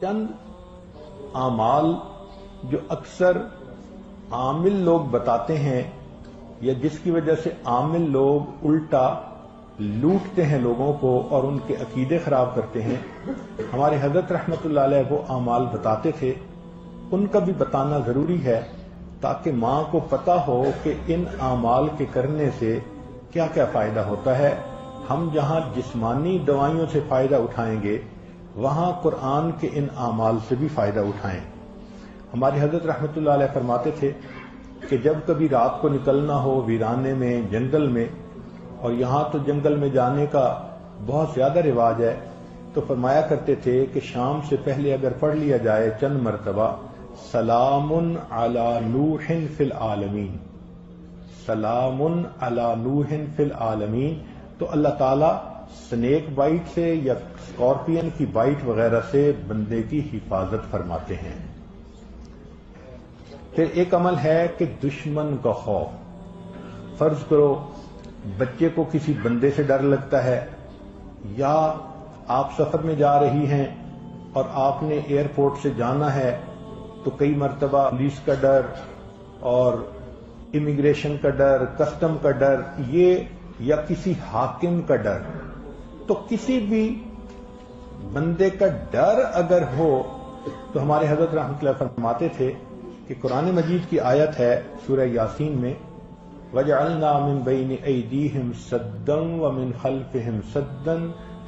چند اعمال جو اکثر عامل لوگ بتاتے ہیں یا جس کی وجہ سے عامل لوگ الٹا لوٹتے ہیں لوگوں کو اور ان کے عقیدے خراب کرتے ہیں، ہمارے حضرت رحمت اللہ علیہ وہ اعمال بتاتے تھے، ان کا بھی بتانا ضروری ہے تاکہ ماں کو پتہ ہو کہ ان اعمال کے کرنے سے کیا کیا فائدہ ہوتا ہے۔ ہم جہاں جسمانی دوائیوں سے فائدہ اٹھائیں گے وہاں قرآن کے ان اعمال سے بھی فائدہ اٹھائیں۔ ہمارے حضرت رحمت اللہ علیہ فرماتے تھے کہ جب کبھی رات کو نکلنا ہو ویرانے میں، جنگل میں، اور یہاں تو جنگل میں جانے کا بہت زیادہ رواج ہے، تو فرمایا کرتے تھے کہ شام سے پہلے اگر پڑھ لیا جائے چند مرتبہ سلام علی نوح فی العالمین، سلام علی نوح فی العالمین، تو اللہ تعالیٰ سنیک بائٹ سے یا اسکارپین کی بائٹ وغیرہ سے بندے کی حفاظت فرماتے ہیں۔ پھر ایک عمل ہے کہ دشمن کا خوف۔ فرض کرو بچے کو کسی بندے سے ڈر لگتا ہے، یا آپ سفر میں جا رہی ہیں اور آپ نے ایئرپورٹ سے جانا ہے تو کئی مرتبہ پولیس کا ڈر اور امیگریشن کا ڈر، کسٹم کا ڈر، یہ یا کسی حاکم کا ڈر، تو کسی بھی بندے کا ڈر اگر ہو تو ہمارے حضرت رحمۃ اللہ فرماتے تھے کہ قرآن مجید کی آیت ہے سورہ یاسین میں وَجَعَلْنَا مِن بَيْنِ أَيْدِيهِمْ سَدًّا وَمِنْ خَلْفِهِمْ سَدًّا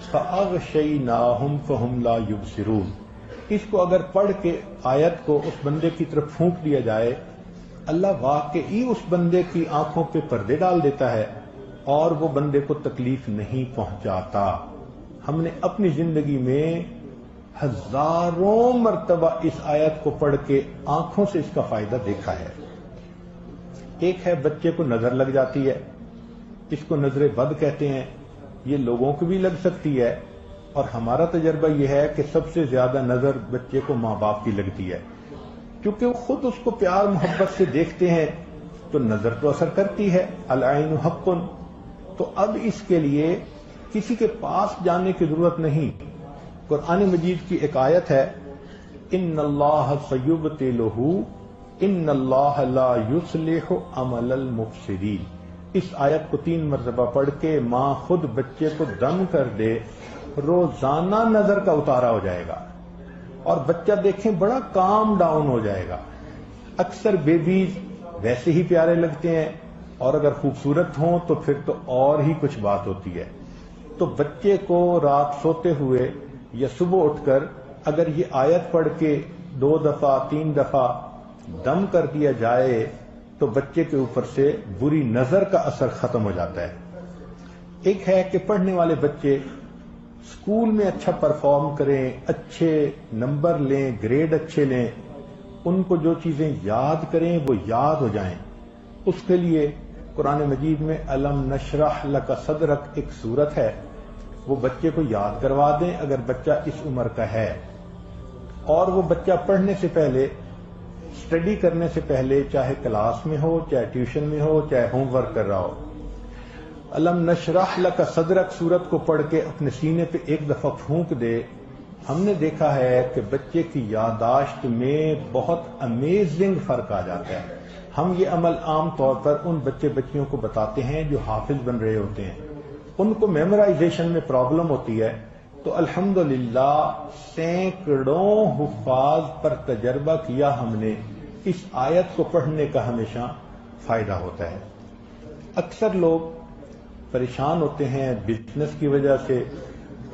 فَأَغْشَيْنَاهُمْ فَهُمْ لَا يُبْصِرُونَ۔ اس کو اگر پڑھ کے آیت کو اس بندے کی طرف پھونک دیا جائے، اللہ واقعی اس بندے کی آنکھوں پہ پردے ڈال دیتا ہے اور وہ بندے کو تکلیف نہیں پہنچاتا۔ ہم نے اپنی زندگی میں ہزاروں مرتبہ اس آیت کو پڑھ کے آنکھوں سے اس کا فائدہ دیکھا ہے۔ ایک ہے بچے کو نظر لگ جاتی ہے، اس کو نظر بد کہتے ہیں، یہ لوگوں کو بھی لگ سکتی ہے، اور ہمارا تجربہ یہ ہے کہ سب سے زیادہ نظر بچے کو ماں باپ کی لگتی ہے، کیونکہ وہ خود اس کو پیار محبت سے دیکھتے ہیں تو نظر تو اثر کرتی ہے، العین حق۔ تو اب اس کے لیے کسی کے پاس جانے کی ضرورت نہیں۔ قرآن مجید کی ایک آیت ہے ان اللہ سیبطلہ ان اللہ لا یصلح عمل المفسدین۔ اس آیت کو 3 مرتبہ پڑھ کے ماں خود بچے کو دم کر دے، روزانہ نظر کا اتارا ہو جائے گا اور بچہ دیکھیں بڑا کام ڈاؤن ہو جائے گا۔ اکثر بیبیز ویسے ہی پیارے لگتے ہیں اور اگر خوبصورت ہوں تو پھر تو اور ہی کچھ بات ہوتی ہے۔ تو بچے کو رات سوتے ہوئے یا صبح اٹھ کر اگر یہ آیت پڑھ کے 2 دفعہ 3 دفعہ دم کر دیا جائے تو بچے کے اوپر سے بری نظر کا اثر ختم ہو جاتا ہے۔ ایک ہے کہ پڑھنے والے بچے اسکول میں اچھا پرفارم کریں، اچھے نمبر لیں، گریڈ اچھے لیں، ان کو جو چیزیں یاد کریں وہ یاد ہو جائیں۔ اس کے لیے قرآن مجید میں الم نشرح لک صدرک ایک سورت ہے، وہ بچے کو یاد کروا دیں اگر بچہ اس عمر کا ہے، اور وہ بچہ پڑھنے سے پہلے، اسٹڈی کرنے سے پہلے، چاہے کلاس میں ہو، چاہے ٹیوشن میں ہو، چاہے ہوم ورک کر رہا ہو، الم نشرح لک صدرک سورت کو پڑھ کے اپنے سینے پہ ایک دفعہ پھونک دے۔ ہم نے دیکھا ہے کہ بچے کی یادداشت میں بہت امیزنگ فرق آ جاتا ہے۔ ہم یہ عمل عام طور پر ان بچے بچیوں کو بتاتے ہیں جو حافظ بن رہے ہوتے ہیں، ان کو میمورائزیشن میں پرابلم ہوتی ہے، تو الحمدللہ سینکڑوں حفاظ پر تجربہ کیا ہم نے، اس آیت کو پڑھنے کا ہمیشہ فائدہ ہوتا ہے۔ اکثر لوگ پریشان ہوتے ہیں بزنس کی وجہ سے،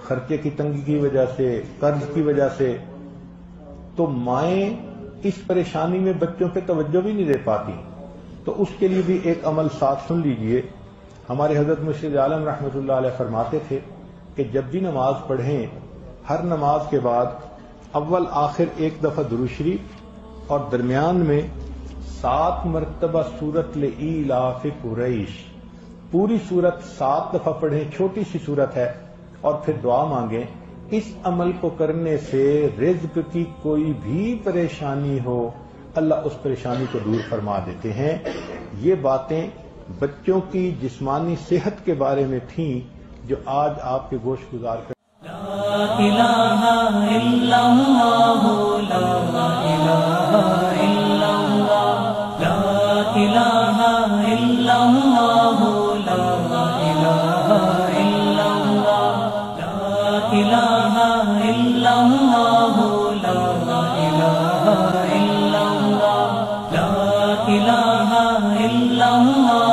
خرچے کی تنگی کی وجہ سے، قرض کی وجہ سے، تو مائیں اس پریشانی میں بچوں پہ توجہ بھی نہیں دے پاتی، تو اس کے لیے بھی ایک عمل ساتھ سن لیجئے۔ ہمارے حضرت مرشد عالم رحمۃ اللہ علیہ فرماتے تھے کہ جب بھی نماز پڑھیں، ہر نماز کے بعد اول آخر ایک دفعہ درود شریف اور درمیان میں 7 مرتبہ سورت لإیلاف قریش، پوری سورت 7 دفعہ پڑھیں، چھوٹی سی سورت ہے، اور پھر دعا مانگیں۔ اس عمل کو کرنے سے رزق کی کوئی بھی پریشانی ہو اللہ اس پریشانی کو دور فرما دیتے ہیں۔ یہ باتیں بچوں کی جسمانی صحت کے بارے میں تھیں جو آج آپ کے گوش گزار کر الہ الا اللہ لا الہ الا اللہ لا الہ الا اللہ لا الہ الا اللہ لا الہ الا اللہ